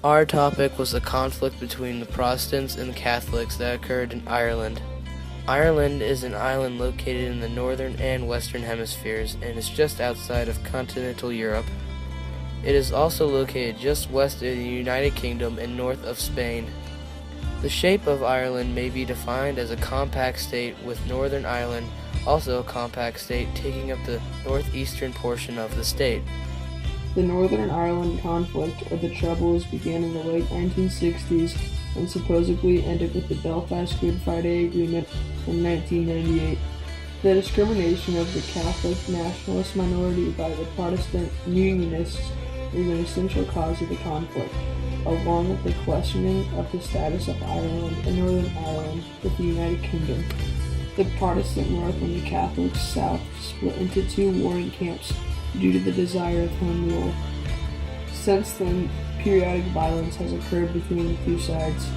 Our topic was the conflict between the Protestants and the Catholics that occurred in Ireland. Ireland is an island located in the northern and western hemispheres and is just outside of continental Europe. It is also located just west of the United Kingdom and north of Spain. The shape of Ireland may be defined as a compact state, with Northern Ireland also a compact state taking up the northeastern portion of the state. The Northern Ireland conflict, or the Troubles, began in the late 1960s and supposedly ended with the Belfast Good Friday Agreement in 1998. The discrimination of the Catholic nationalist minority by the Protestant Unionists is an essential cause of the conflict, along with the questioning of the status of Ireland and Northern Ireland with the United Kingdom. The Protestant North and the Catholic South split into two warring camps due to the desire of home rule. Since then, periodic violence has occurred between the two sides.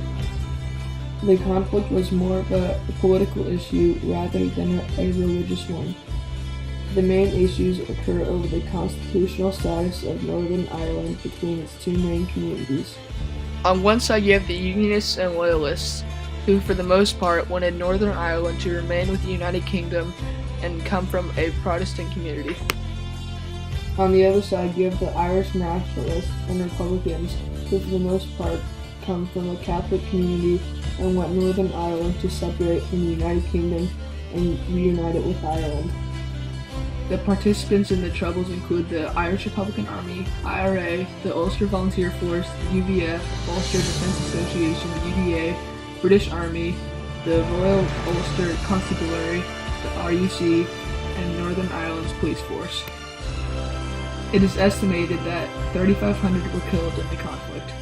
The conflict was more of a political issue rather than a religious one. The main issues occur over the constitutional status of Northern Ireland between its two main communities. On one side you have the Unionists and Loyalists, who for the most part wanted Northern Ireland to remain with the United Kingdom and come from a Protestant community. On the other side, you have the Irish Nationalists and Republicans, who for the most part come from a Catholic community and want Northern Ireland to separate from the United Kingdom and reunite it with Ireland. The participants in the Troubles include the Irish Republican Army, IRA, the Ulster Volunteer Force, the UVF, Ulster Defence Association, the UDA, British Army, the Royal Ulster Constabulary, the RUC, and Northern Ireland's Police Force. It is estimated that 3,500 were killed in the conflict.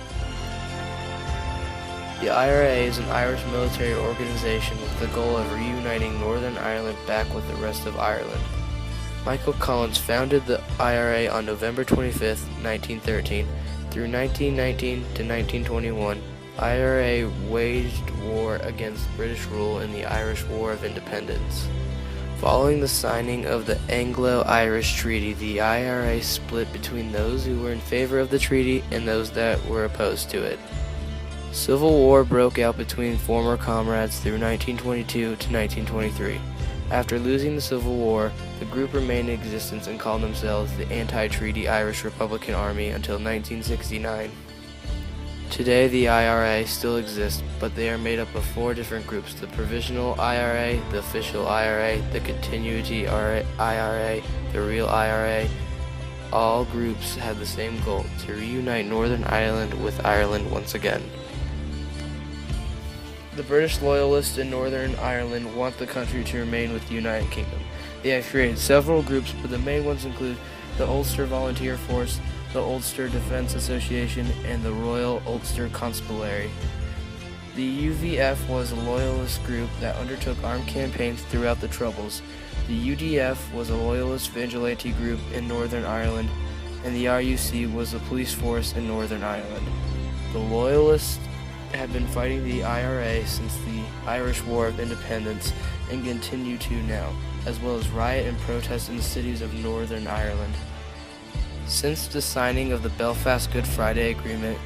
The IRA is an Irish military organization with the goal of reuniting Northern Ireland back with the rest of Ireland. Michael Collins founded the IRA on November 25, 1913. Through 1919 to 1921, IRA waged war against British rule in the Irish War of Independence. Following the signing of the Anglo-Irish Treaty, the IRA split between those who were in favor of the treaty and those that were opposed to it. Civil war broke out between former comrades through 1922 to 1923. After losing the Civil War, the group remained in existence and called themselves the Anti-Treaty Irish Republican Army until 1969. Today the IRA still exists, but they are made up of four different groups: the Provisional IRA, the Official IRA, the Continuity IRA, the Real IRA. All groups have the same goal: to reunite Northern Ireland with Ireland once again. The British Loyalists in Northern Ireland want the country to remain with the United Kingdom. They have created several groups, but the main ones include the Ulster Volunteer Force, the Ulster Defence Association, and the Royal Ulster Constabulary. The UVF was a loyalist group that undertook armed campaigns throughout the Troubles. The UDF was a loyalist vigilante group in Northern Ireland, and the RUC was a police force in Northern Ireland. The Loyalists have been fighting the IRA since the Irish War of Independence and continue to now, as well as riot and protest in the cities of Northern Ireland. Since the signing of the Belfast Good Friday Agreement,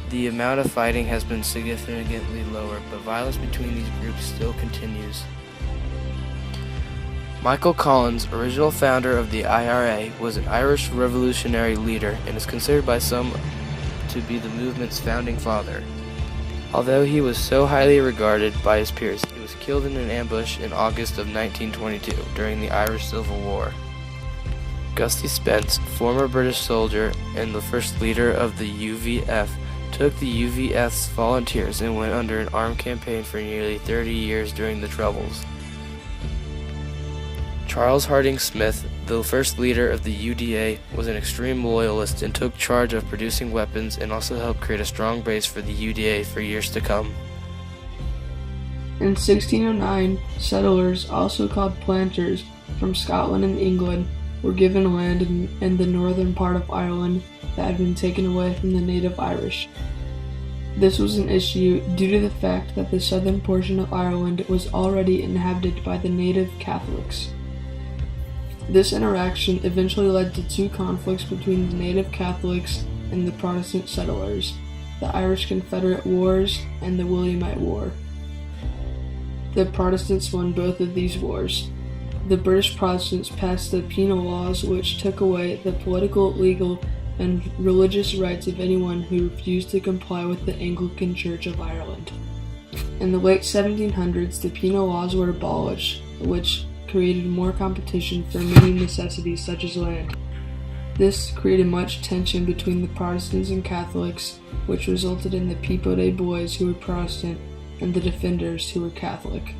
the amount of fighting has been significantly lower, but violence between these groups still continues. Michael Collins, original founder of the IRA, was an Irish revolutionary leader and is considered by some to be the movement's founding father. Although he was so highly regarded by his peers, he was killed in an ambush in August of 1922 during the Irish Civil War. Gusty Spence, former British soldier and the first leader of the UVF, took the UVF's volunteers and went under an armed campaign for nearly 30 years during the Troubles. Charles Harding Smith, the first leader of the UDA, was an extreme loyalist and took charge of producing weapons and also helped create a strong base for the UDA for years to come. In 1609, settlers, also called planters, from Scotland and England were given land in the northern part of Ireland that had been taken away from the native Irish. This was an issue due to the fact that the southern portion of Ireland was already inhabited by the native Catholics. This interaction eventually led to two conflicts between the native Catholics and the Protestant settlers. the Irish Confederate Wars, and the Williamite War. The Protestants won both of these wars. The British Protestants passed the penal laws, which took away the political, legal, and religious rights of anyone who refused to comply with the Anglican Church of Ireland. In the late 1700s, the penal laws were abolished, which created more competition for many necessities such as land. This created much tension between the Protestants and Catholics, which resulted in the Peapod Boys, who were Protestant, and the Defenders, who were Catholic.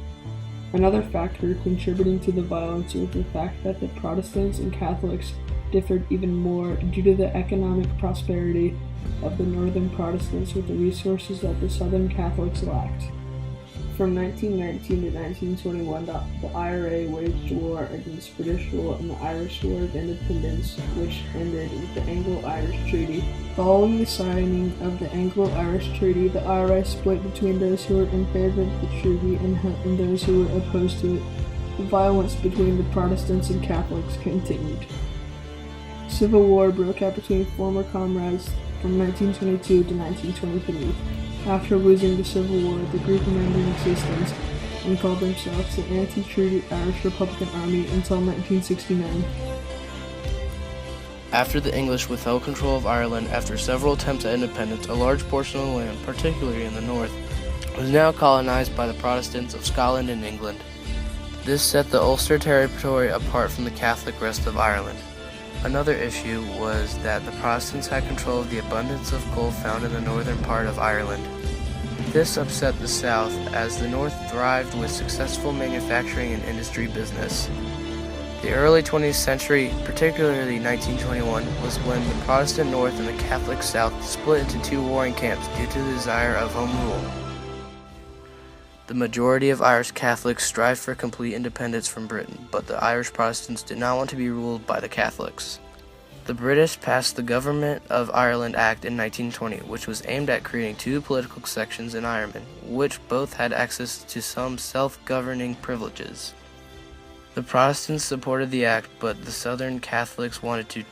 Another factor contributing to the violence was the fact that the Protestants and Catholics differed even more due to the economic prosperity of the Northern Protestants with the resources that the Southern Catholics lacked. From 1919 to 1921, the IRA waged war against British rule in the Irish War of Independence, which ended with the Anglo-Irish Treaty. Following the signing of the Anglo-Irish Treaty, the IRA split between those who were in favor of the treaty and those who were opposed to it. The violence between the Protestants and Catholics continued. Civil war broke out between former comrades from 1922 to 1923. After losing the Civil War, the group remained in existence and called themselves the Anti-Treaty Irish Republican Army until 1969. After the English withheld control of Ireland after several attempts at independence, a large portion of the land, particularly in the north, was now colonized by the Protestants of Scotland and England. This set the Ulster territory apart from the Catholic rest of Ireland. Another issue was that the Protestants had control of the abundance of coal found in the northern part of Ireland. This upset the South, as the North thrived with successful manufacturing and industry business. The early 20th century, particularly 1921, was when the Protestant North and the Catholic South split into two warring camps due to the desire of home rule. The majority of Irish Catholics strived for complete independence from Britain, but the Irish Protestants did not want to be ruled by the Catholics. The British passed the Government of Ireland Act in 1920, which was aimed at creating two political sections in Ireland, which both had access to some self-governing privileges. The Protestants supported the act, but the Southern Catholics wanted to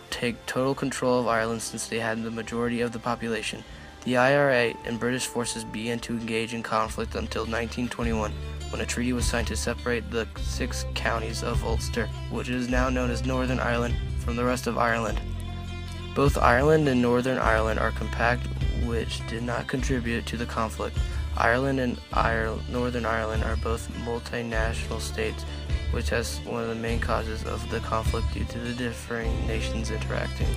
take total control of Ireland since they had the majority of the population. The IRA and British forces began to engage in conflict until 1921, when a treaty was signed to separate the 6 counties of Ulster, which is now known as Northern Ireland, from the rest of Ireland. Both Ireland and Northern Ireland are compact, which did not contribute to the conflict. Ireland and Northern Ireland are both multinational states, which has one of the main causes of the conflict due to the differing nations interacting.